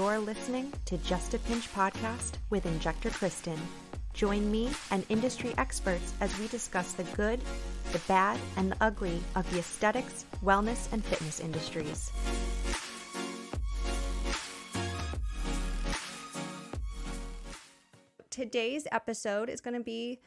You're listening to Just a Pinch podcast with Injector Kristen. Join me and industry experts as we discuss the good, the bad, and the ugly of the aesthetics, wellness, and fitness industries. Today's episode is going to be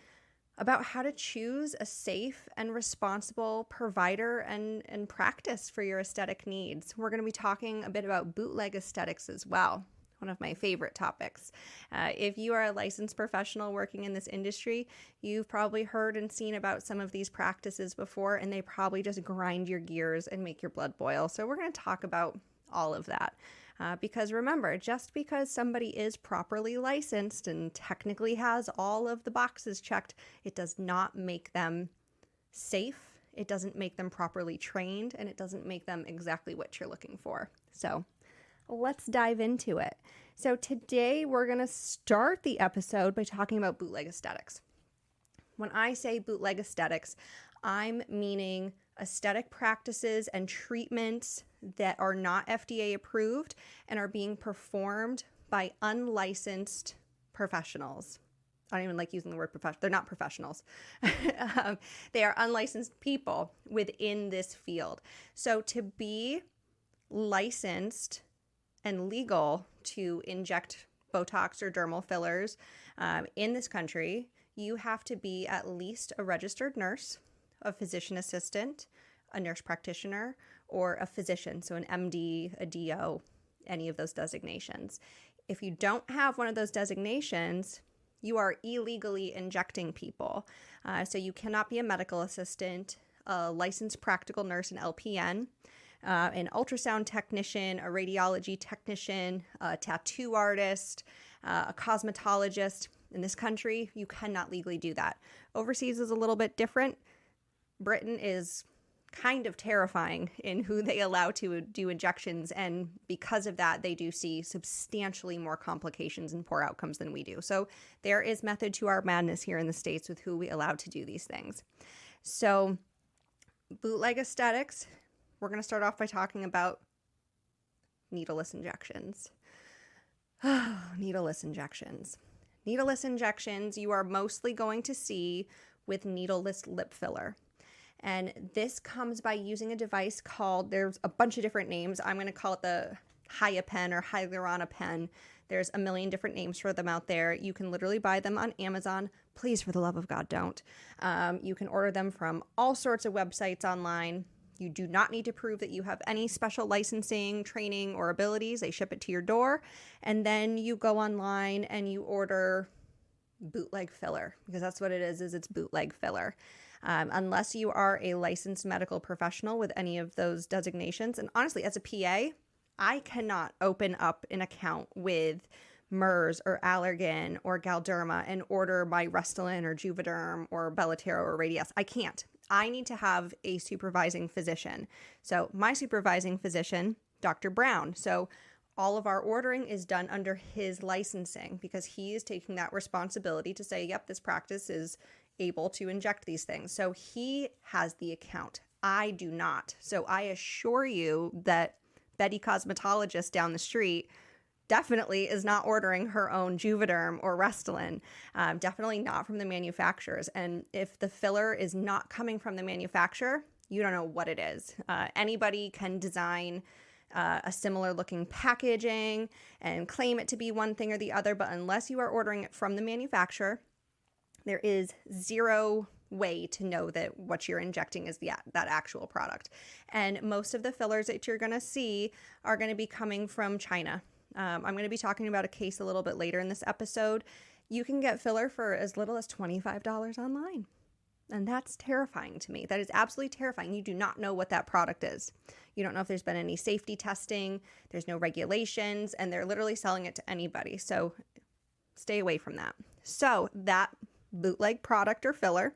about how to choose a safe and responsible provider and practice for your aesthetic needs. We're going to be talking a bit about bootleg aesthetics as well, one of my favorite topics. If you are a licensed professional working in this industry, you've probably heard and seen about some of these practices before, and they probably just grind your gears and make your blood boil. So we're going to talk about all of that. Because remember, just because somebody is properly licensed and technically has all of the boxes checked, it does not make them safe, it doesn't make them properly trained, and it doesn't make them exactly what you're looking for. So let's dive into it. So today we're going to start the episode by talking about bootleg aesthetics. When I say bootleg aesthetics, I'm meaning aesthetic practices and treatments that are not FDA approved and are being performed by unlicensed professionals. I don't even like using the word professional. They're not professionals. They are unlicensed people within this field. So to be licensed and legal to inject Botox or dermal fillers in this country, you have to be at least a registered nurse, a physician assistant, a nurse practitioner, or a physician, so an MD, a DO, any of those designations. If you don't have one of those designations, you are illegally injecting people. So you cannot be a medical assistant, a licensed practical nurse, an LPN, an ultrasound technician, a radiology technician, a tattoo artist, a cosmetologist. In this country, you cannot legally do that. Overseas is a little bit different. Britain is kind of terrifying in who they allow to do injections, and because of that, they do see substantially more complications and poor outcomes than we do. So there is method to our madness here in the States with who we allow to do these things. So bootleg aesthetics, we're going to start off by talking about needleless injections. Needleless injections. Needleless injections you are mostly going to see with needleless lip filler. And this comes by using a device called, there's a bunch of different names. I'm going to call it the HyaPen or Hyaluronipen. There's a million different names for them out there. You can literally buy them on Amazon. Please, for the love of God, don't. You can order them from all sorts of websites online. You do not need to prove that you have any special licensing, training, or abilities. They ship it to your door. And then you go online and you order bootleg filler, because that's what it is it's bootleg filler. Unless you are a licensed medical professional with any of those designations. And honestly, as a PA, I cannot open up an account with MERS or Allergan or Galderma and order my Restylane or Juvederm or Bellatero or Radiesse. I can't. I need to have a supervising physician. So my supervising physician, Dr. Brown. So all of our ordering is done under his licensing because he is taking that responsibility to say, yep, this practice is able to inject these things. So he has the account. I do not. So I assure you that Betty Cosmetologist down the street definitely is not ordering her own Juvederm or Restylane. Definitely not from the manufacturers. And if the filler is not coming from the manufacturer, you don't know what it is. Anybody can design a similar looking packaging and claim it to be one thing or the other, but unless you are ordering it from the manufacturer, there is zero way to know that what you're injecting is that actual product. And most of the fillers that you're going to see are going to be coming from China. I'm going to be talking about a case a little bit later in this episode. You can get filler for as little as $25 online. And that's terrifying to me. That is absolutely terrifying. You do not know what that product is. You don't know if there's been any safety testing. There's no regulations, and they're literally selling it to anybody. So stay away from that. So that bootleg product or filler,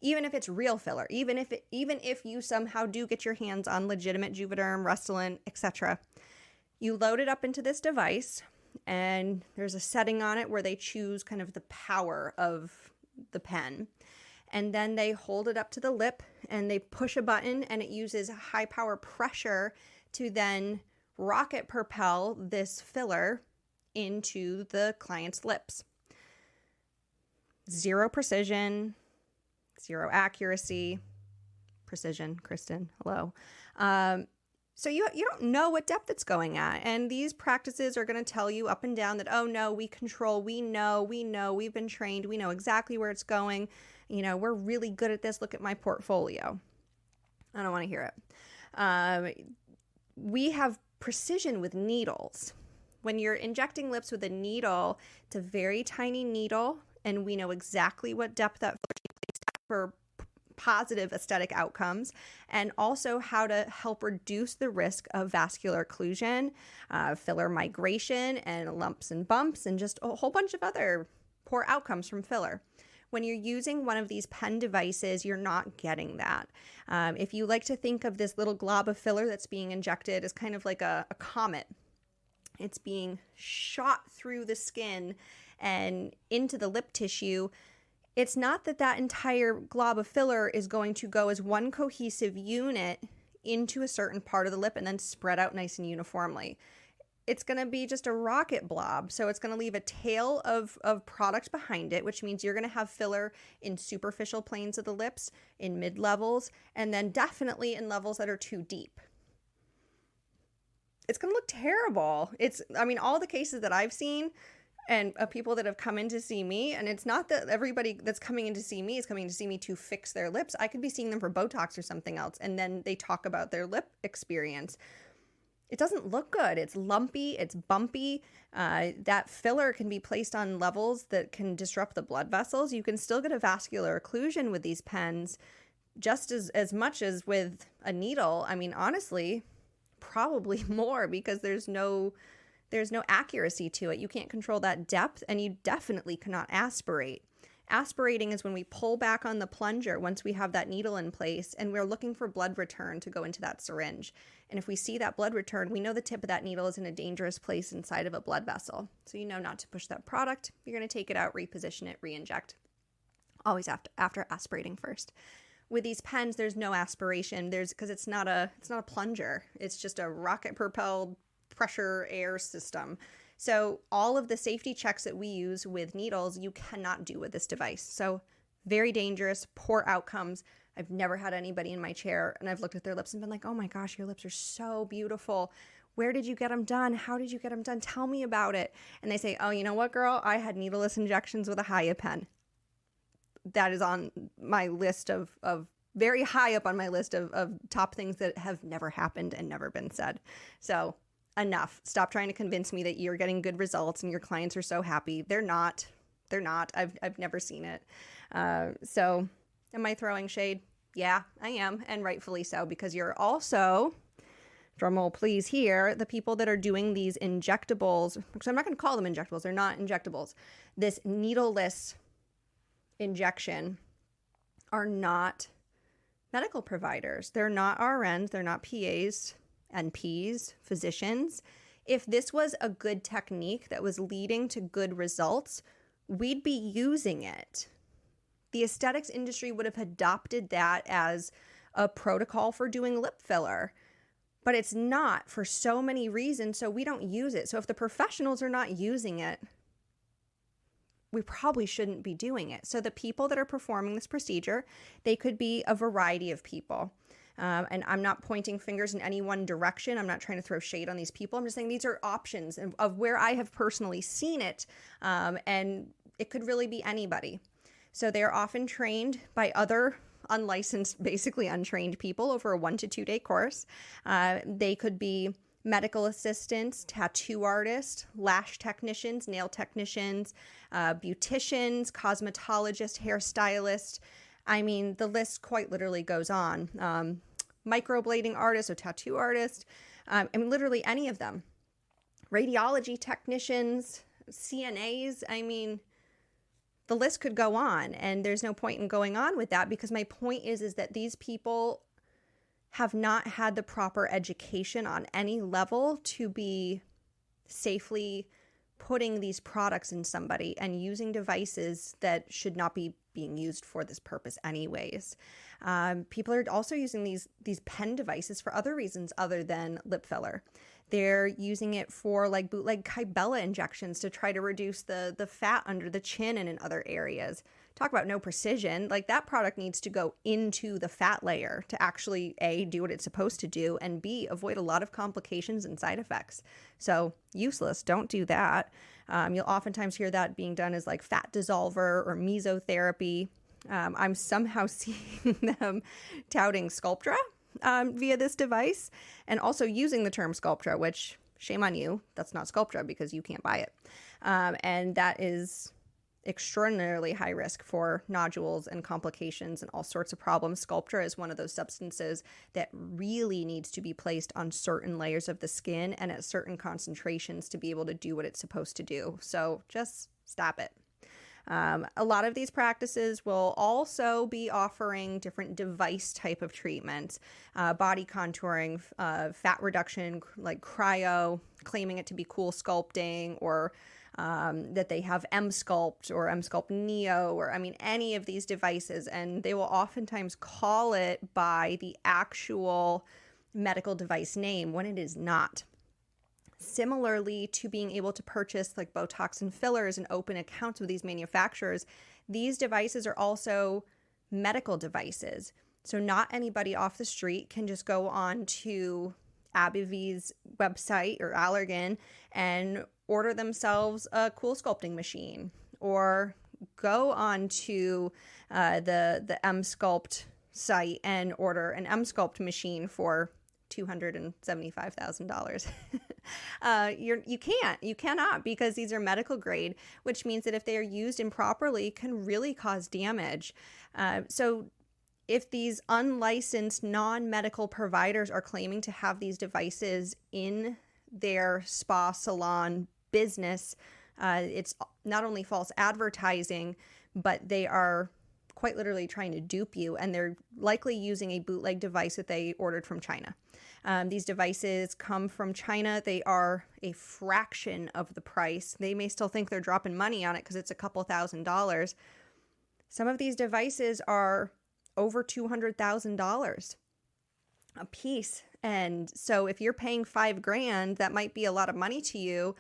even if it's real filler, even if you somehow do get your hands on legitimate Juvederm, Restylane, etc., you load it up into this device, and there's a setting on it where they choose kind of the power of the pen. And then they hold it up to the lip and they push a button, and it uses high power pressure to then rocket propel this filler into the client's lips. Zero precision, zero accuracy. Precision, Kristen, hello. So you don't know what depth it's going at. And these practices are going to tell you up and down that, oh no, we control, we know, we've been trained, we know exactly where it's going. You know, we're really good at this. Look at my portfolio. I don't want to hear it. We have precision with needles. When you're injecting lips with a needle, it's a very tiny needle, and we know exactly what depth that for positive aesthetic outcomes, and also how to help reduce the risk of vascular occlusion, filler migration, and lumps and bumps, and just a whole bunch of other poor outcomes from filler. When you're using one of these pen devices, you're not getting that. If you like to think of this little glob of filler that's being injected as kind of like a comet, it's being shot through the skin and into the lip tissue. It's not that that entire glob of filler is going to go as one cohesive unit into a certain part of the lip and then spread out nice and uniformly. It's going to be just a rocket blob. So it's going to leave a tail of product behind it, which means you're going to have filler in superficial planes of the lips, in mid-levels, and then definitely in levels that are too deep. It's going to look terrible. All the cases that I've seen and people that have come in to see me, and it's not that everybody that's coming in to see me is coming to see me to fix their lips. I could be seeing them for Botox or something else, and then they talk about their lip experience. It doesn't look good. It's lumpy, it's bumpy. That filler can be placed on levels that can disrupt the blood vessels. You can still get a vascular occlusion with these pens just as much as with a needle. I mean, honestly, probably more, because there's no accuracy to it. You can't control that depth, and you definitely cannot aspirate. Aspirating is when we pull back on the plunger once we have that needle in place, and we're looking for blood return to go into that syringe. And if we see that blood return, we know the tip of that needle is in a dangerous place inside of a blood vessel. So you know not to push that product. You're going to take it out, reposition it, re-inject. Always after aspirating first. With these pens, there's no aspiration. Because it's not a plunger. It's just a rocket-propelled pressure air system. So all of the safety checks that we use with needles, you cannot do with this device. So very dangerous, poor outcomes. I've never had anybody in my chair and I've looked at their lips and been like, oh my gosh, your lips are so beautiful. Where did you get them done? How did you get them done? Tell me about it. And they say, oh, you know what, girl? I had needleless injections with a Haya pen. That is on my list of very high up on my list of top things that have never happened and never been said. So enough. Stop trying to convince me that you're getting good results and your clients are so happy. They're not. I've never seen it. So am I throwing shade? Yeah, I am. And rightfully so, because you're also, drumroll please here, the people that are doing these injectables, because I'm not going to call them injectables. They're not injectables. This needleless injection are not medical providers. They're not RNs. They're not PAs. NPs, physicians. If this was a good technique that was leading to good results, we'd be using it. The aesthetics industry would have adopted that as a protocol for doing lip filler, but it's not for so many reasons, so we don't use it. So if the professionals are not using it, we probably shouldn't be doing it. So the people that are performing this procedure, they could be a variety of people. And I'm not pointing fingers in any one direction. I'm not trying to throw shade on these people. I'm just saying these are options of where I have personally seen it. And it could really be anybody. So they're often trained by other unlicensed, basically untrained people over a 1 to 2 day course. They could be medical assistants, tattoo artists, lash technicians, nail technicians, beauticians, cosmetologists, hairstylists. I mean, the list quite literally goes on. Microblading artists or tattoo artists. Literally any of them. Radiology technicians, CNAs. I mean, the list could go on, and there's no point in going on with that, because my point is that these people have not had the proper education on any level to be safely putting these products in somebody and using devices that should not be being used for this purpose anyways. People are also using these pen devices for other reasons other than lip filler. They're using it for like bootleg Kybella injections to try to reduce the fat under the chin and in other areas. Talk about no precision. Like, that product needs to go into the fat layer to actually A, do what it's supposed to do, and B, avoid a lot of complications and side effects. So useless. Don't do that. You'll oftentimes hear that being done as like fat dissolver or mesotherapy. I'm somehow seeing them touting Sculptra via this device, and also using the term Sculptra, which shame on you. That's not Sculptra because you can't buy it. And that is extraordinarily high risk for nodules and complications and all sorts of problems. Sculptra is one of those substances that really needs to be placed on certain layers of the skin and at certain concentrations to be able to do what it's supposed to do. So just stop it. A lot of these practices will also be offering different device type of treatments, body contouring, fat reduction, like cryo, claiming it to be cool sculpting, or that they have M-Sculpt or M-Sculpt Neo, or any of these devices, and they will oftentimes call it by the actual medical device name when it is not. Similarly to being able to purchase like Botox and fillers and open accounts with these manufacturers, these devices are also medical devices. So not anybody off the street can just go on to AbbVie's website or Allergan and order themselves a cool sculpting machine, or go on to the M-Sculpt site and order an M-Sculpt machine for $275,000. You cannot, because these are medical grade, which means that if they are used improperly, can really cause damage. So if these unlicensed non-medical providers are claiming to have these devices in their spa salon business, it's not only false advertising, but they are quite literally trying to dupe you, and they're likely using a bootleg device that they ordered from China. These devices come from China. They are a fraction of the price. They may still think they're dropping money on it because it's a couple $1,000s. Some of these devices are over $200,000 a piece. And so if you're paying $5,000, that might be a lot of money to you.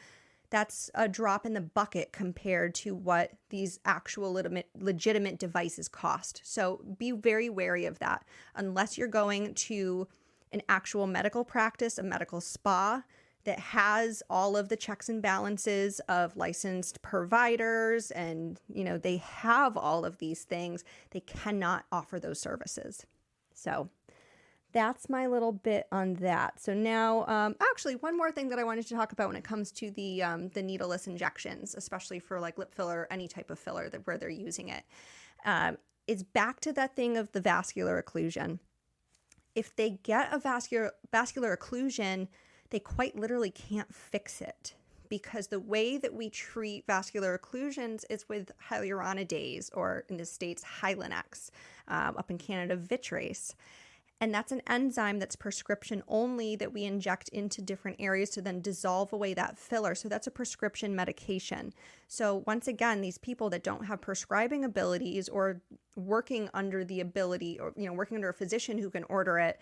That's a drop in the bucket compared to what these actual legitimate devices cost. So be very wary of that. Unless you're going to an actual medical practice, a medical spa that has all of the checks and balances of licensed providers, and they have all of these things, they cannot offer those services. So that's my little bit on that. So now, actually, one more thing that I wanted to talk about when it comes to the needleless injections, especially for like lip filler, any type of filler where they're using it, is back to that thing of the vascular occlusion. If they get a vascular occlusion, they quite literally can't fix it, because the way that we treat vascular occlusions is with hyaluronidase, or in the States, Hylenex, up in Canada, Vitrace. And that's an enzyme that's prescription only, that we inject into different areas to then dissolve away that filler. So that's a prescription medication. So once again, these people that don't have prescribing abilities, or working under the ability, or working under a physician who can order it,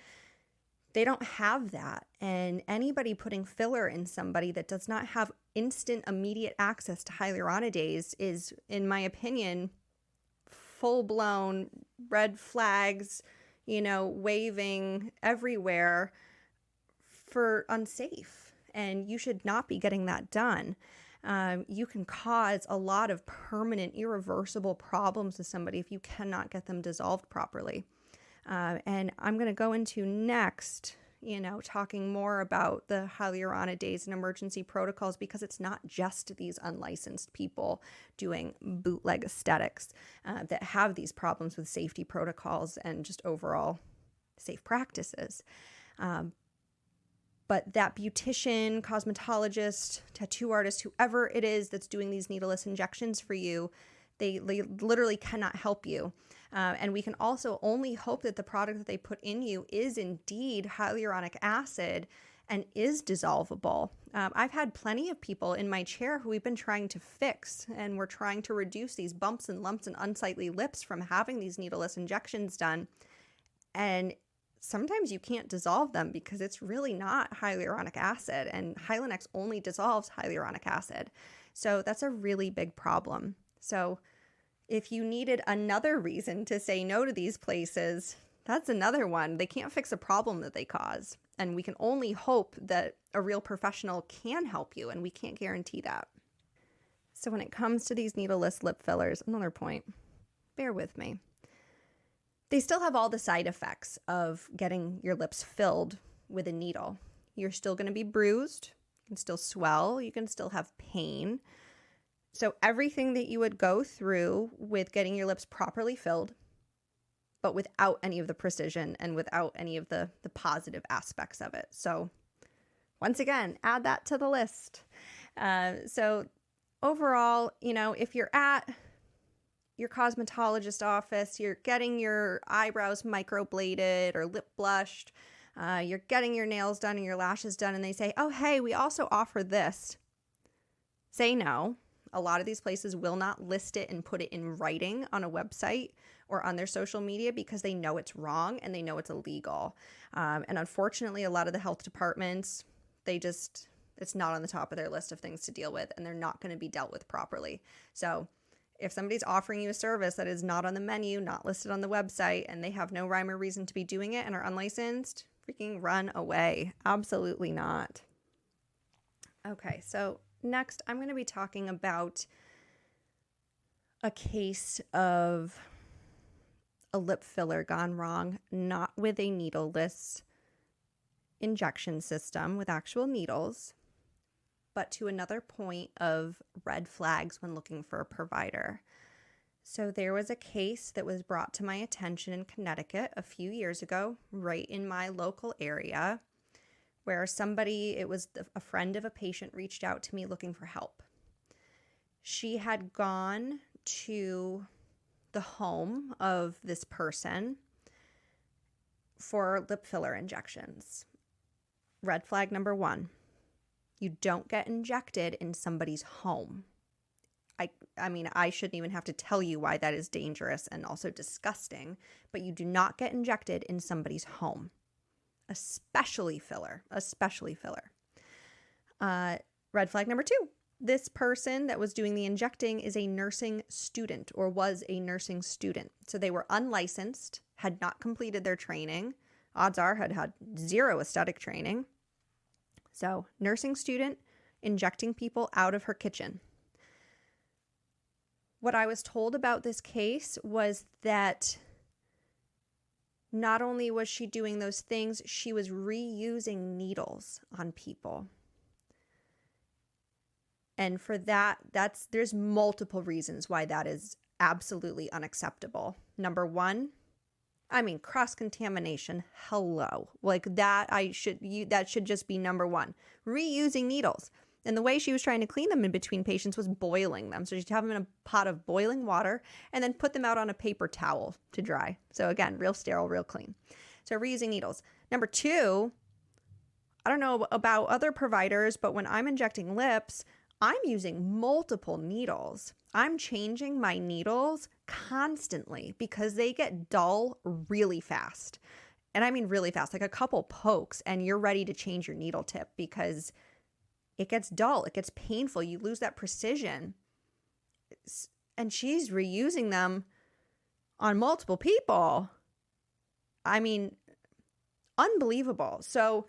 they don't have that. And anybody putting filler in somebody that does not have instant, immediate access to hyaluronidase is, in my opinion, full-blown red flags, waving everywhere for unsafe. And you should not be getting that done. You can cause a lot of permanent, irreversible problems with somebody if you cannot get them dissolved properly. And I'm going to go into next, talking more about the hyaluronidase and emergency protocols, because it's not just these unlicensed people doing bootleg aesthetics that have these problems with safety protocols and just overall safe practices. But that beautician, cosmetologist, tattoo artist, whoever it is that's doing these needleless injections for you, they literally cannot help you. And we can also only hope that the product that they put in you is indeed hyaluronic acid and is dissolvable. I've had plenty of people in my chair who we've been trying to fix, and we're trying to reduce these bumps and lumps and unsightly lips from having these needleless injections done. And sometimes you can't dissolve them because it's really not hyaluronic acid, and Hylenex only dissolves hyaluronic acid. So that's a really big problem. So if you needed another reason to say no to these places, that's another one. They can't fix a problem that they cause. And we can only hope that a real professional can help you, and we can't guarantee that. So when it comes to these needleless lip fillers, another point, bear with me. They still have all the side effects of getting your lips filled with a needle. You're still going to be bruised. You can still swell. You can still have pain. So everything that you would go through with getting your lips properly filled, but without any of the precision and without any of the positive aspects of it. So once again, add that to the list. So overall, if you're at your cosmetologist office, you're getting your eyebrows microbladed or lip blushed, you're getting your nails done and your lashes done, and they say, oh, hey, we also offer this. Say no. A lot of these places will not list it and put it in writing on a website or on their social media because they know it's wrong and they know it's illegal. And unfortunately, a lot of the health departments, it's not on the top of their list of things to deal with, and they're not going to be dealt with properly. So if somebody's offering you a service that is not on the menu, not listed on the website, and they have no rhyme or reason to be doing it and are unlicensed, freaking run away. Absolutely not. Okay, so next I'm going to be talking about a case of a lip filler gone wrong, not with a needleless injection system with actual needles, but to another point of red flags when looking for a provider. So there was a case that was brought to my attention in Connecticut a few years ago, right in my local area, where it was a friend of a patient reached out to me looking for help. She had gone to the home of this person for lip filler injections. Red flag number 1. You don't get injected in somebody's home. I mean, I shouldn't even have to tell you why that is dangerous and also disgusting, but you do not get injected in somebody's home, especially filler. Red flag number 2. This person that was doing the injecting is a nursing student or was a nursing student. So they were unlicensed, had not completed their training. Odds are had zero aesthetic training. So nursing student injecting people out of her kitchen. What I was told about this case was that not only was she doing those things, she was reusing needles on people. And for that, there's multiple reasons why that is absolutely unacceptable. Number 1, cross-contamination. Hello. Like that that should just be number 1. Reusing needles. And the way she was trying to clean them in between patients was boiling them. So she'd have them in a pot of boiling water and then put them out on a paper towel to dry. So again, real sterile, real clean. So reusing needles. Number 2, I don't know about other providers, but when I'm injecting lips, I'm using multiple needles. I'm changing my needles constantly because they get dull really fast. And I mean really fast, like a couple pokes and you're ready to change your needle tip because it gets dull, it gets painful, you lose that precision. And she's reusing them on multiple people. I mean, unbelievable. So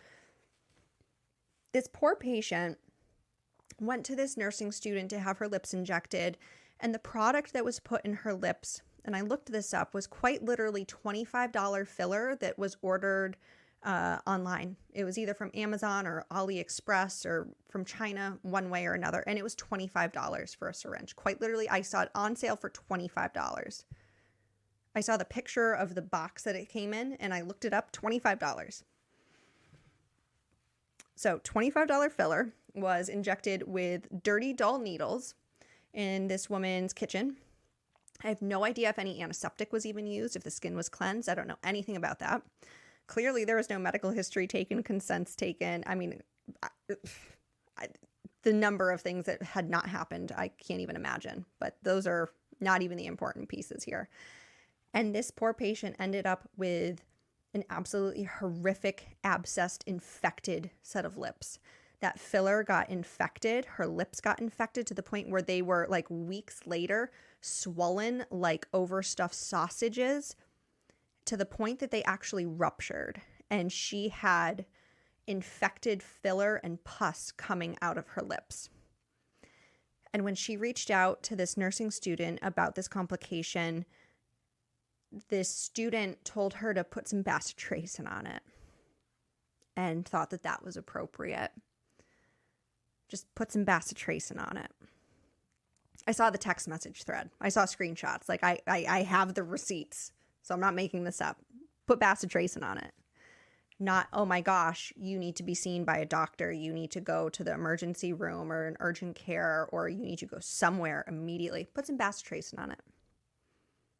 this poor patient went to this nursing student to have her lips injected, and the product that was put in her lips, and I looked this up, was quite literally $25 filler that was ordered online. It was either from Amazon or AliExpress or from China, one way or another, and it was $25 for a syringe. Quite literally, I saw it on sale for $25. I saw the picture of the box that it came in, and I looked it up, $25. So $25 filler was injected with dirty, dull needles in this woman's kitchen. I have no idea if any antiseptic was even used, if the skin was cleansed. I don't know anything about that. Clearly, there was no medical history taken, consents taken. I mean, the number of things that had not happened, I can't even imagine. But those are not even the important pieces here. And this poor patient ended up with an absolutely horrific, abscessed, infected set of lips. That filler got infected. Her lips got infected to the point where they were, like, weeks later, swollen like overstuffed sausages, to the point that they actually ruptured. And she had infected filler and pus coming out of her lips. And when she reached out to this nursing student about this complication, this student told her to put some bacitracin on it and thought that that was appropriate. Just put some bacitracin on it. I saw the text message thread. I saw screenshots. Like, I have the receipts, so I'm not making this up. Put bacitracin on it. Not, oh my gosh, you need to be seen by a doctor. You need to go to the emergency room or an urgent care, or you need to go somewhere immediately. Put some bacitracin on it.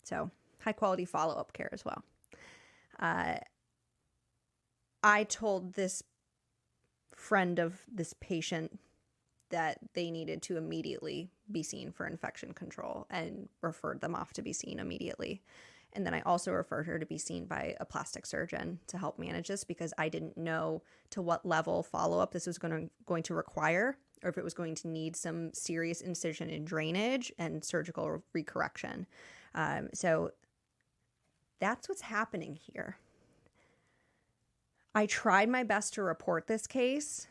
So, high quality follow-up care as well. I told this friend of this patient that they needed to immediately be seen for infection control and referred them off to be seen immediately. And then I also referred her to be seen by a plastic surgeon to help manage this, because I didn't know to what level follow-up this was going to require, or if it was going to need some serious incision and drainage and surgical recorrection. So that's what's happening here. I tried my best to report this case,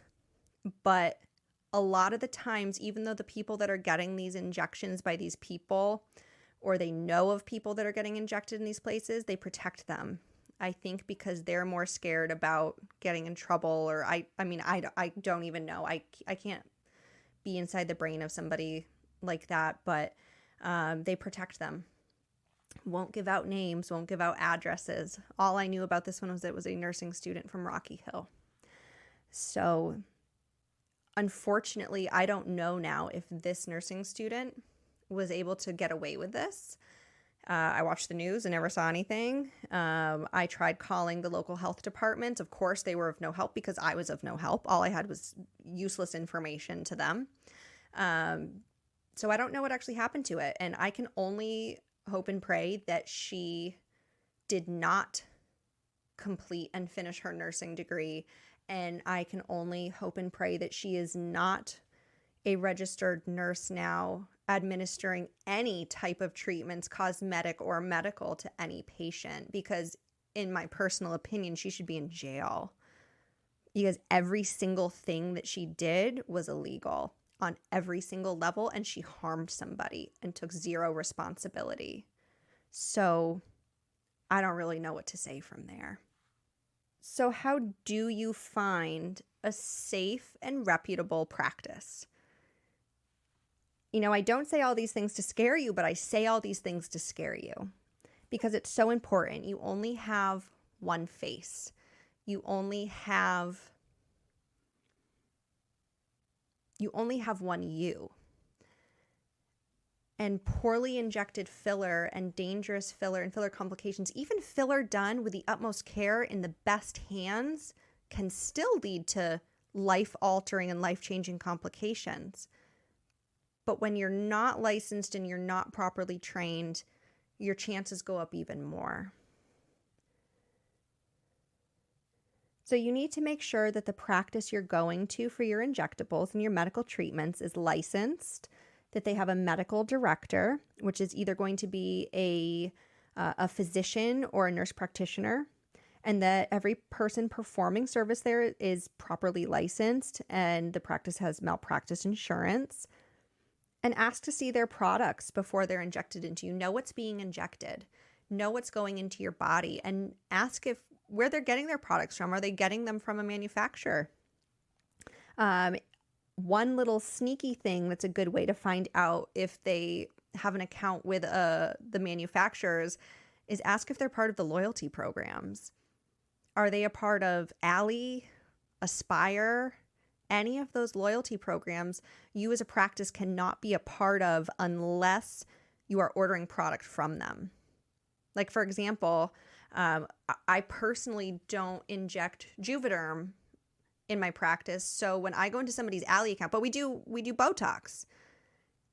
but a lot of the times, even though the people that are getting these injections by these people, or they know of people that are getting injected in these places, they protect them. I think because they're more scared about getting in trouble, or I don't even know. I can't be inside the brain of somebody like that, but they protect them. Won't give out names, won't give out addresses. All I knew about this one was it was a nursing student from Rocky Hill. So unfortunately, I don't know now if this nursing student was able to get away with this. I watched the news and never saw anything. I tried calling the local health department. Of course, they were of no help because I was of no help. All I had was useless information to them. So I don't know what actually happened to it. And I can only hope and pray that she did not complete and finish her nursing degree. And I can only hope and pray that she is not a registered nurse now administering any type of treatments, cosmetic or medical, to any patient, because in my personal opinion, she should be in jail, because every single thing that she did was illegal on every single level, and she harmed somebody and took zero responsibility. So I don't really know what to say from there. So how do you find a safe and reputable practice? You know, I don't say all these things to scare you, but I say all these things to scare you, because it's so important. You only have one face. You only have one you. And poorly injected filler and dangerous filler and filler complications, even filler done with the utmost care in the best hands, can still lead to life-altering and life-changing complications. But when you're not licensed and you're not properly trained, your chances go up even more. So you need to make sure that the practice you're going to for your injectables and your medical treatments is licensed, that they have a medical director, which is either going to be a physician or a nurse practitioner, and that every person performing service there is properly licensed and the practice has malpractice insurance. And ask to see their products before they're injected into you. Know what's being injected. Know what's going into your body. And ask where they're getting their products from. Are they getting them from a manufacturer? One little sneaky thing that's a good way to find out if they have an account with the manufacturers is ask if they're part of the loyalty programs. Are they a part of Ally, Aspire? Any of those loyalty programs you as a practice cannot be a part of unless you are ordering product from them. Like, for example, I personally don't inject Juvederm in my practice. So when I go into somebody's Ally account, but we do Botox.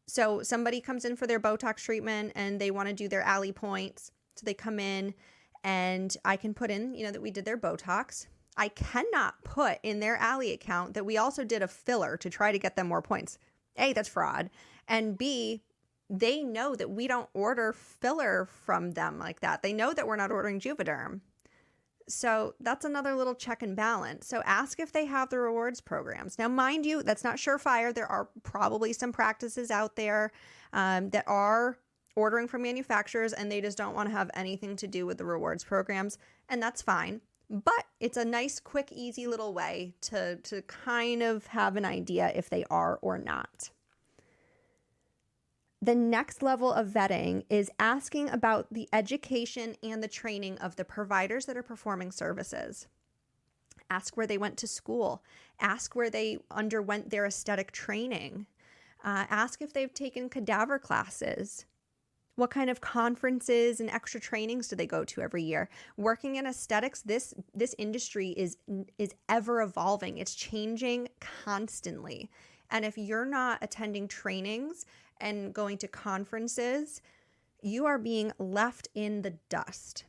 So somebody comes in for their Botox treatment and they want to do their Ally points. So they come in and I can put in, that we did their Botox. I cannot put in their Ally account that we also did a filler to try to get them more points. A, that's fraud. And B, they know that we don't order filler from them like that. They know that we're not ordering Juvederm. So that's another little check and balance. So ask if they have the rewards programs. Now, mind you, that's not surefire. There are probably some practices out there that are ordering from manufacturers and they just don't want to have anything to do with the rewards programs. And that's fine. But it's a nice, quick, easy little way to kind of have an idea if they are or not. The next level of vetting is asking about the education and the training of the providers that are performing services. Ask where they went to school. Ask where they underwent their aesthetic training. Ask if they've taken cadaver classes. What kind of conferences and extra trainings do they go to every year? Working in aesthetics, this industry is ever evolving. It's changing constantly. And if you're not attending trainings and going to conferences, you are being left in the dust.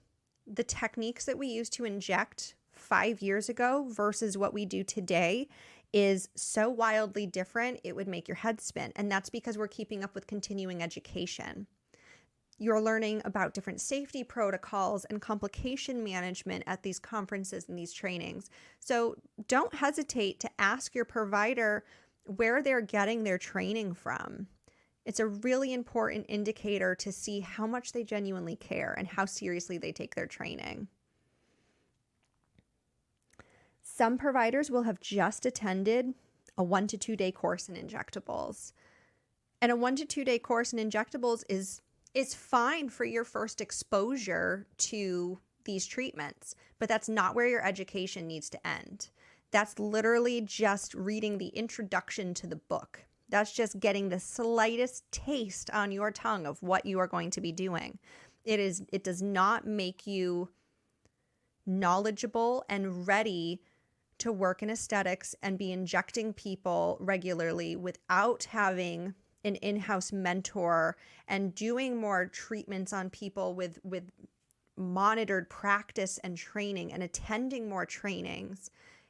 The techniques that we used to inject 5 years ago versus what we do today is so wildly different, it would make your head spin. And that's because we're keeping up with continuing education. You're learning about different safety protocols and complication management at these conferences and these trainings. So don't hesitate to ask your provider where they're getting their training from. It's a really important indicator to see how much they genuinely care and how seriously they take their training. Some providers will have just attended a 1 to 2 day course in injectables. And a 1 to 2 day course in injectables is fine for your first exposure to these treatments, but that's not where your education needs to end. That's literally just reading the introduction to the book. That's just getting the slightest taste on your tongue of what you are going to be doing. It does not make you knowledgeable and ready to work in aesthetics and be injecting people regularly without having an in-house mentor and doing more treatments on people with monitored practice and training and attending more trainings.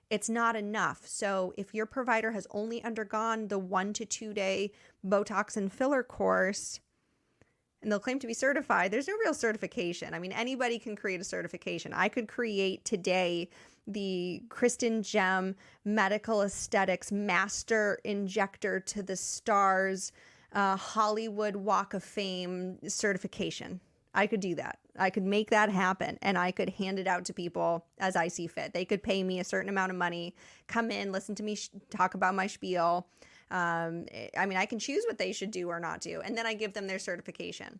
It's not enough. So if your provider has only undergone the 1 to 2 day Botox and filler course, and they'll claim to be certified, there's no real certification. I mean, anybody can create a certification. I could create today the Kristen Gem Medical Aesthetics Master Injector to the Stars Hollywood Walk of Fame certification. I could do that. I could make that happen and I could hand it out to people as I see fit. They could pay me a certain amount of money, come in, listen to me talk about my spiel. I can choose what they should do or not do, and then I give them their certification.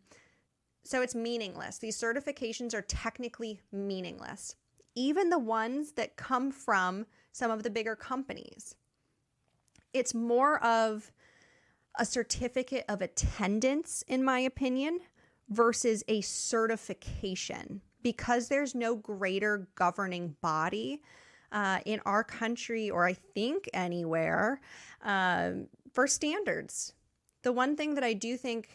So it's meaningless. These certifications are technically meaningless, even the ones that come from some of the bigger companies. It's more of a certificate of attendance, in my opinion, versus a certification, because there's no greater governing body in our country, or I think anywhere, for standards. The one thing that I do think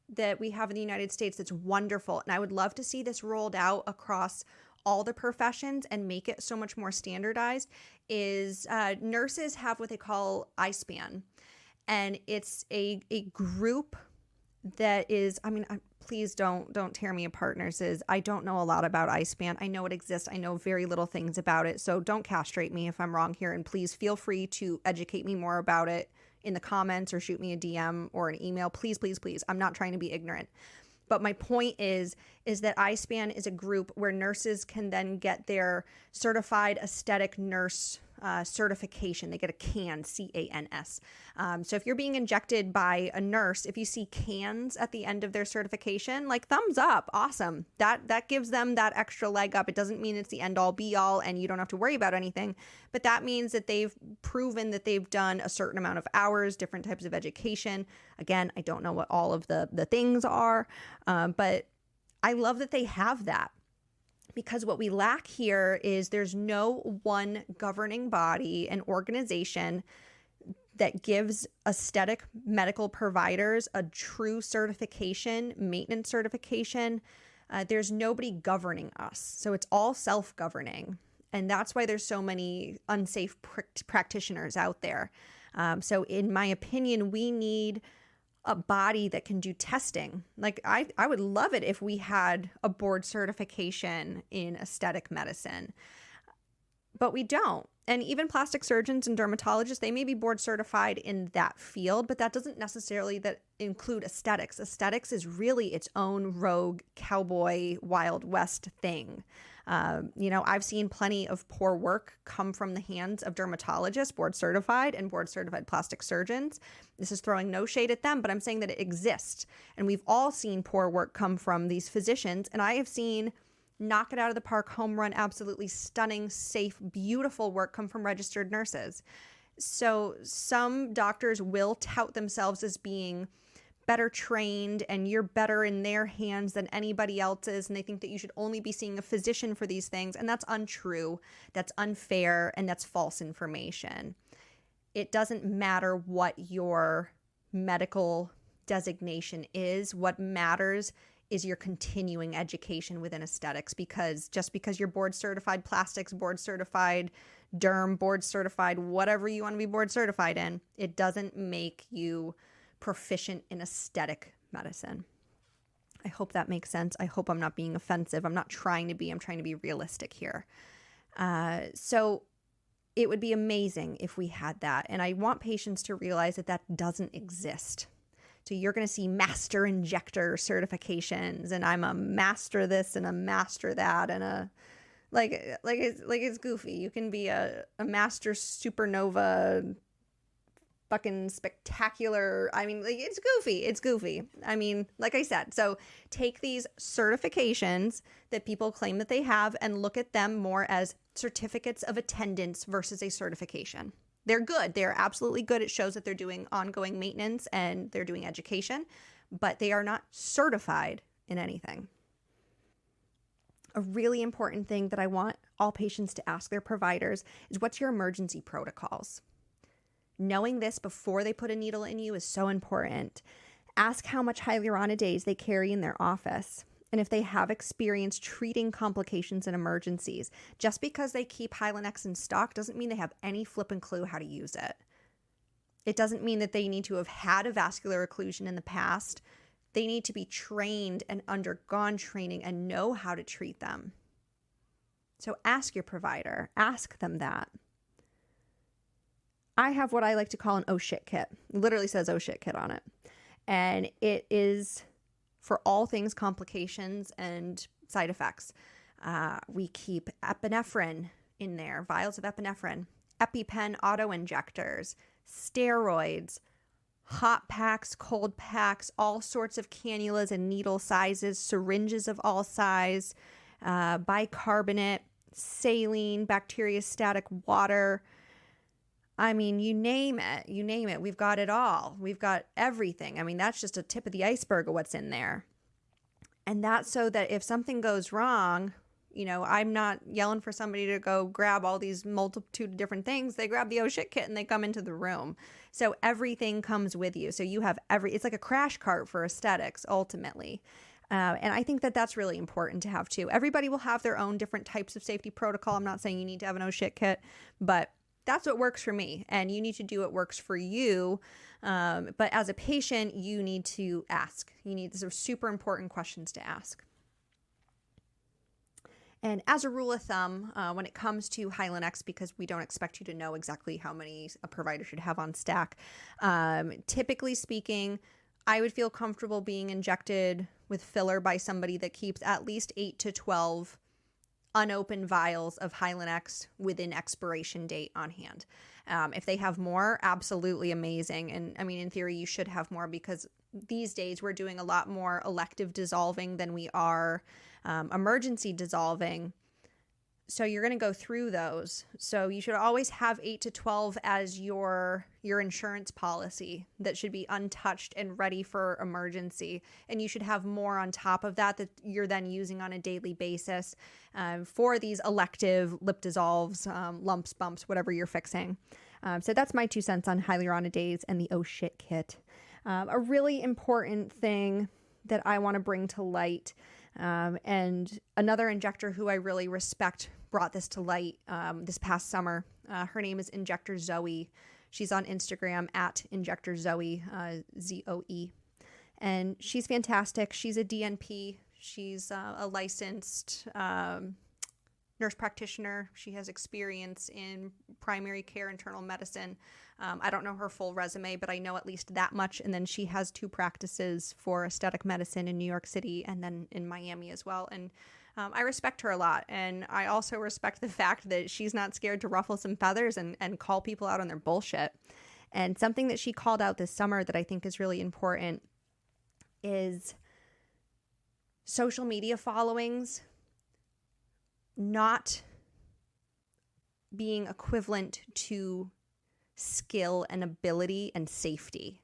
that we have in the United States that's wonderful, and I would love to see this rolled out across all the professions and make it so much more standardized, is nurses have what they call ISPAN. And it's a group that is, please don't tear me apart, nurses. I don't know a lot about ISPAN. I know it exists. I know very little things about it. So don't castrate me if I'm wrong here. And please feel free to educate me more about it in the comments or shoot me a DM or an email. Please, please, please. I'm not trying to be ignorant. But my point is that ISPAN is a group where nurses can then get their certified aesthetic nurse certification. They get a CAN, C-A-N-S. So if you're being injected by a nurse, if you see CANs at the end of their certification, like thumbs up, awesome. That gives them that extra leg up. It doesn't mean it's the end all be all and you don't have to worry about anything, but that means that they've proven that they've done a certain amount of hours, different types of education. Again, I don't know what all of the things are, but I love that they have that. Because what we lack here is there's no one governing body and organization that gives aesthetic medical providers a true certification, maintenance certification, There's nobody governing us. So it's all self-governing. And that's why there's so many unsafe practitioners out there. So in my opinion, we need a body that can do testing. Like I would love it if we had a board certification in aesthetic medicine, but we don't. And even plastic surgeons and dermatologists, they may be board certified in that field, but that doesn't necessarily include aesthetics. Aesthetics is really its own rogue cowboy Wild West thing. I've seen plenty of poor work come from the hands of dermatologists, board certified and board certified plastic surgeons. This is throwing no shade at them, but I'm saying that it exists. And we've all seen poor work come from these physicians. And I have seen knock it out of the park, home run, absolutely stunning, safe, beautiful work come from registered nurses. So some doctors will tout themselves as being better trained and you're better in their hands than anybody else's, and they think that you should only be seeing a physician for these things, and that's untrue, that's unfair, and that's false information. It doesn't matter what your medical designation is. What matters is your continuing education within aesthetics, because just because you're board certified plastics, board certified derm, board certified whatever you want to be board certified in, it doesn't make you proficient in aesthetic medicine. I hope that makes sense. I hope I'm not being offensive. I'm not trying to be. I'm trying to be realistic here. So it would be amazing if we had that. And I want patients to realize that that doesn't exist. So you're going to see master injector certifications, and I'm a master this and a master that, and it's goofy. You can be a master supernova fucking spectacular. I mean, it's goofy. It's goofy. I mean, like I said, so take these certifications that people claim that they have and look at them more as certificates of attendance versus a certification. They're good. They're absolutely good. It shows that they're doing ongoing maintenance and they're doing education, but they are not certified in anything. A really important thing that I want all patients to ask their providers is, what's your emergency protocols? Knowing this before they put a needle in you is so important. Ask how much hyaluronidase they carry in their office, and if they have experience treating complications and emergencies. Just because they keep Hylenex in stock doesn't mean they have any flippin' clue how to use it. It doesn't mean that they need to have had a vascular occlusion in the past. They need to be trained and undergone training and know how to treat them. So ask your provider. Ask them that. I have what I like to call an oh shit kit. It literally says oh shit kit on it. And it is for all things complications and side effects. We keep epinephrine in there, vials of epinephrine, EpiPen auto-injectors, steroids, hot packs, cold packs, all sorts of cannulas and needle sizes, syringes of all size, bicarbonate, saline, bacteriostatic water. I mean, you name it. We've got it all. We've got everything. I mean, that's just a tip of the iceberg of what's in there. And that's so that if something goes wrong, I'm not yelling for somebody to go grab all these multitude of different things. They grab the oh shit kit and they come into the room. So everything comes with you. So you have it's like a crash cart for aesthetics, ultimately. And I think that that's really important to have too. Everybody will have their own different types of safety protocol. I'm not saying you need to have an oh shit kit, but that's what works for me, and you need to do what works for you. But as a patient, you need to ask. These are super important questions to ask. And as a rule of thumb, when it comes to Hylenex, because we don't expect you to know exactly how many a provider should have on stack, typically speaking, I would feel comfortable being injected with filler by somebody that keeps at least 8 to 12 unopened vials of Hylenex within expiration date on hand. If they have more, absolutely amazing. And I mean, in theory, you should have more, because these days we're doing a lot more elective dissolving than we are emergency dissolving. So you're going to go through those. So you should always have 8 to 12 as your insurance policy that should be untouched and ready for emergency. And you should have more on top of that you're then using on a daily basis for these elective lip dissolves, lumps, bumps, whatever you're fixing. So that's my 2 cents on hyaluronidase and the oh shit kit. A really important thing that I want to bring to light And another injector who I really respect brought this to light this past summer. Her name is Injector Zoe. She's on Instagram at Injector Zoe, Zoe. And she's fantastic. She's a DNP. She's a licensed nurse practitioner. She has experience in primary care, internal medicine. I don't know her full resume, but I know at least that much. And then she has 2 practices for aesthetic medicine in New York City and then in Miami as well. And I respect her a lot. And I also respect the fact that she's not scared to ruffle some feathers and call people out on their bullshit. And something that she called out this summer that I think is really important is social media followings not being equivalent to skill and ability and safety.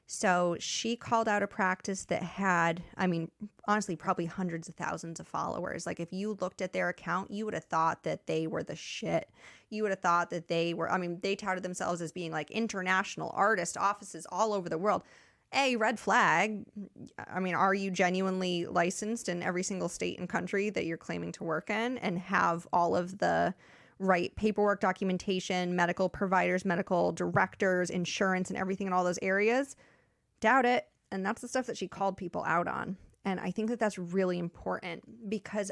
So she called out a practice that had, I mean, honestly, probably hundreds of thousands of followers. Like if you looked at their account, you would have thought that they were the shit. You would have thought that they were, I mean, they touted themselves as being like international artist offices all over the world. Red flag. I mean, are you genuinely licensed in every single state and country that you're claiming to work in and have all of the right paperwork, documentation, medical providers, medical directors, insurance, and everything in all those areas? Doubt it. And that's the stuff that she called people out on. And I think that that's really important because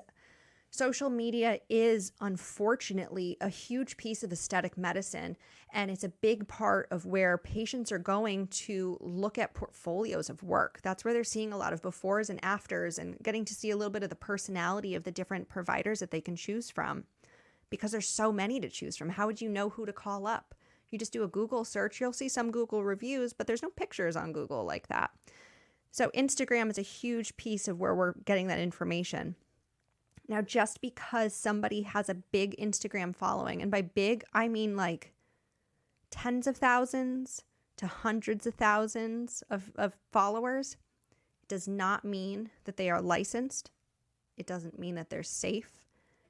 social media is unfortunately a huge piece of aesthetic medicine, and it's a big part of where patients are going to look at portfolios of work. That's where they're seeing a lot of befores and afters and getting to see a little bit of the personality of the different providers that they can choose from because there's so many to choose from. How would you know who to call up? You just do a Google search. You'll see some Google reviews, but there's no pictures on Google like that. So Instagram is a huge piece of where we're getting that information. Now, just because somebody has a big Instagram following, and by big, I mean like tens of thousands to hundreds of thousands of followers, does not mean that they are licensed. It doesn't mean that they're safe.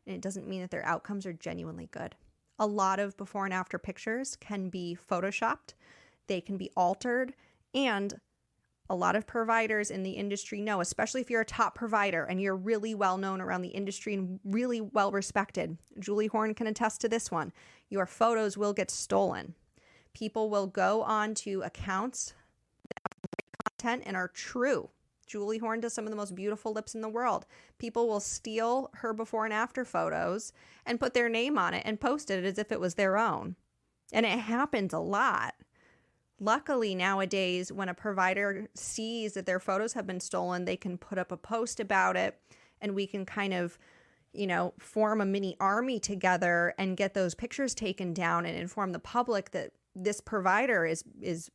And it doesn't mean that their outcomes are genuinely good. A lot of before and after pictures can be photoshopped. They can be altered. And a lot of providers in the industry know, especially if you're a top provider and you're really well known around the industry and really well respected. Julie Horn can attest to this one. Your photos will get stolen. People will go on to accounts that have great content and are true. Julie Horn does some of the most beautiful lips in the world. People will steal her before and after photos and put their name on it and post it as if it was their own. And it happens a lot. Luckily, nowadays, when a provider sees that their photos have been stolen, they can put up a post about it and we can kind of, form a mini army together and get those pictures taken down and inform the public that this provider is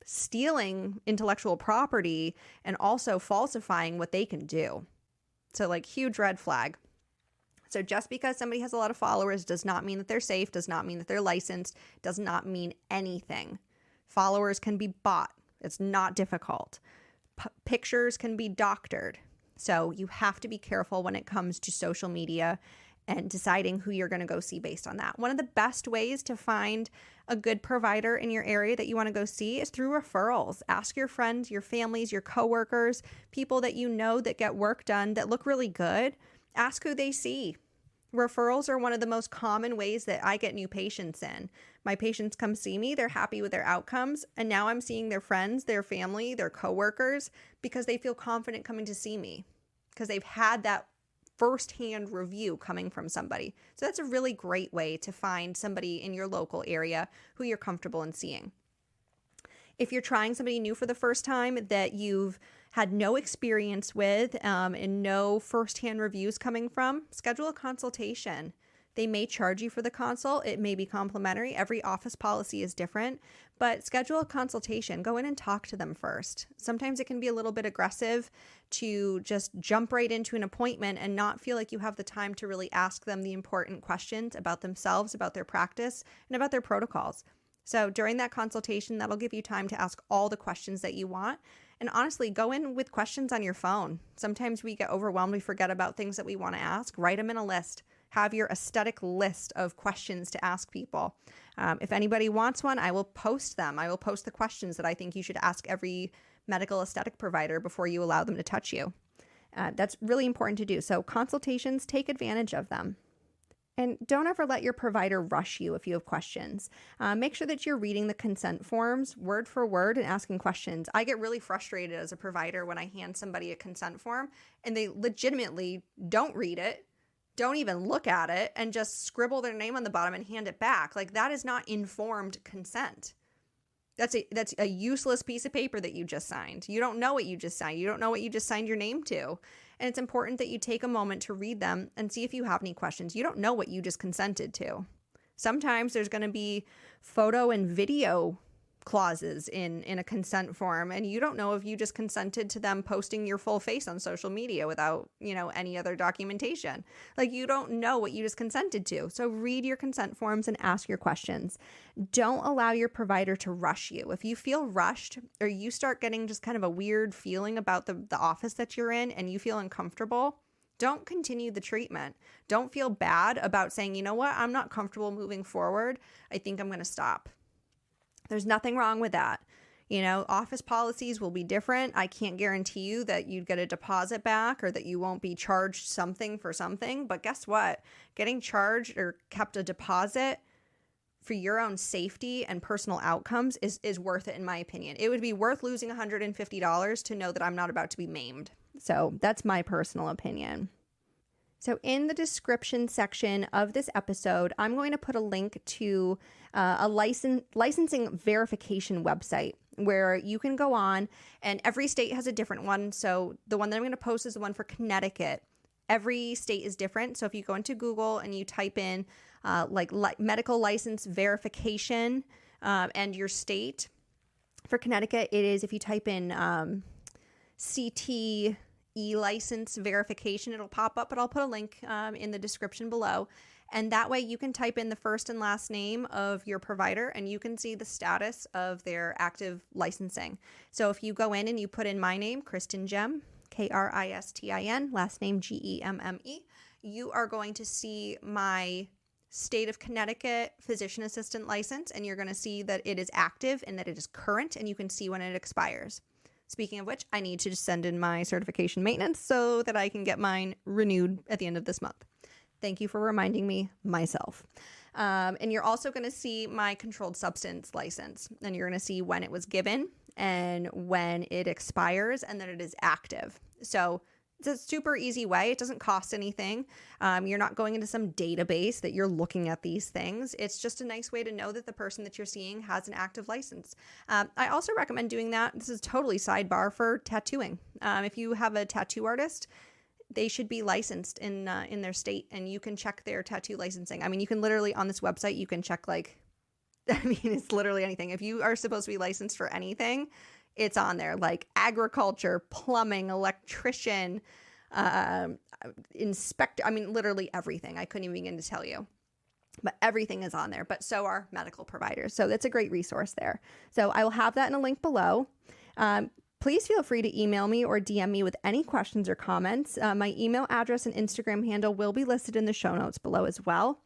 stealing intellectual property and also falsifying what they can do. So like huge red flag. So just because somebody has a lot of followers does not mean that they're safe, does not mean that they're licensed, does not mean anything. Followers can be bought. It's not difficult. Pictures can be doctored. So you have to be careful when it comes to social media and deciding who you're going to go see based on that. One of the best ways to find a good provider in your area that you want to go see is through referrals. Ask your friends, your families, your coworkers, people that you know that get work done that look really good. Ask who they see. Referrals are one of the most common ways that I get new patients in. My patients come see me, they're happy with their outcomes, and now I'm seeing their friends, their family, their coworkers because they feel confident coming to see me because they've had that firsthand review coming from somebody. So that's a really great way to find somebody in your local area who you're comfortable in seeing. If you're trying somebody new for the first time that you've had no experience with and no firsthand reviews coming from, schedule a consultation. They may charge you for the consult. It may be complimentary. Every office policy is different, but schedule a consultation. Go in and talk to them first. Sometimes it can be a little bit aggressive to just jump right into an appointment and not feel like you have the time to really ask them the important questions about themselves, about their practice, and about their protocols. So during that consultation, that'll give you time to ask all the questions that you want. And honestly, go in with questions on your phone. Sometimes we get overwhelmed. We forget about things that we want to ask. Write them in a list. Have your aesthetic list of questions to ask people. If anybody wants one, I will post them. I will post the questions that I think you should ask every medical aesthetic provider before you allow them to touch you. That's really important to do. So consultations, take advantage of them. And don't ever let your provider rush you if you have questions. Make sure that you're reading the consent forms word for word and asking questions. I get really frustrated as a provider when I hand somebody a consent form and they legitimately don't read it, don't even look at it, and just scribble their name on the bottom and hand it back. Like, that is not informed consent. That's a useless piece of paper that you just signed. You don't know what you just signed. You don't know what you just signed your name to. And it's important that you take a moment to read them and see if you have any questions. You don't know what you just consented to. Sometimes there's going to be photo and video clauses in a consent form, and you don't know if you just consented to them posting your full face on social media without, any other documentation. Like, you don't know what you just consented to. So read your consent forms and ask your questions. Don't allow your provider to rush you. If you feel rushed or you start getting just kind of a weird feeling about the office that you're in and you feel uncomfortable, don't continue the treatment. Don't feel bad about saying, you know what, I'm not comfortable moving forward. I think I'm going to stop. There's nothing wrong with that. Office policies will be different. I can't guarantee you that you'd get a deposit back or that you won't be charged something for something. But guess what? Getting charged or kept a deposit for your own safety and personal outcomes is worth it, in my opinion. It would be worth losing $150 to know that I'm not about to be maimed. So that's my personal opinion. So in the description section of this episode, I'm going to put a link to a licensing verification website where you can go on, and every state has a different one. So the one that I'm going to post is the one for Connecticut. Every state is different. So if you go into Google and you type in medical license verification and your state, for Connecticut, it is, if you type in CT e-license verification, it'll pop up, but I'll put a link in the description below. And that way you can type in the first and last name of your provider and you can see the status of their active licensing. So if you go in and you put in my name, Kristen Gemme, Kristin, last name Gemme, you are going to see my state of Connecticut physician assistant license, and you're going to see that it is active and that it is current, and you can see when it expires. Speaking of which, I need to just send in my certification maintenance so that I can get mine renewed at the end of this month. Thank you for reminding me myself. And you're also going to see my controlled substance license, and you're going to see when it was given and when it expires and that it is active. So it's a super easy way. It doesn't cost anything. You're not going into some database that you're looking at these things. It's just a nice way to know that the person that you're seeing has an active license. I also recommend doing that. This is totally sidebar for tattooing. If you have a tattoo artist, they should be licensed in their state, and you can check their tattoo licensing. I mean, you can literally, on this website, you can check it's literally anything. If you are supposed to be licensed for anything, it's on there, like agriculture, plumbing, electrician, inspector. I mean, literally everything. I couldn't even begin to tell you. But everything is on there, but so are medical providers. So that's a great resource there. So I will have that in a link below. Please feel free to email me or DM me with any questions or comments. My email address and Instagram handle will be listed in the show notes below as well.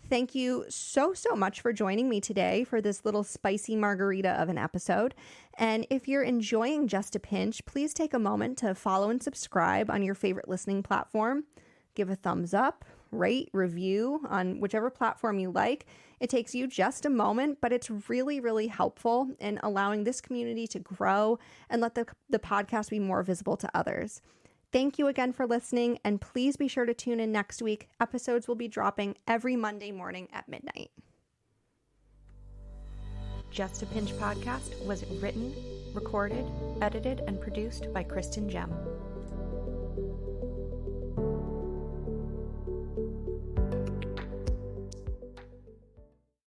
Thank you so much for joining me today for this little spicy margarita of an episode. And if you're enjoying Just a Pinch, please take a moment to follow and subscribe on your favorite listening platform. Give a thumbs up, rate, review on whichever platform you like. It takes you just a moment, but it's really, really helpful in allowing this community to grow and let the podcast be more visible to others. Thank you again for listening, and please be sure to tune in next week. Episodes will be dropping every Monday morning at midnight. Just a Pinch podcast was written, recorded, edited, and produced by Kristen Gemme.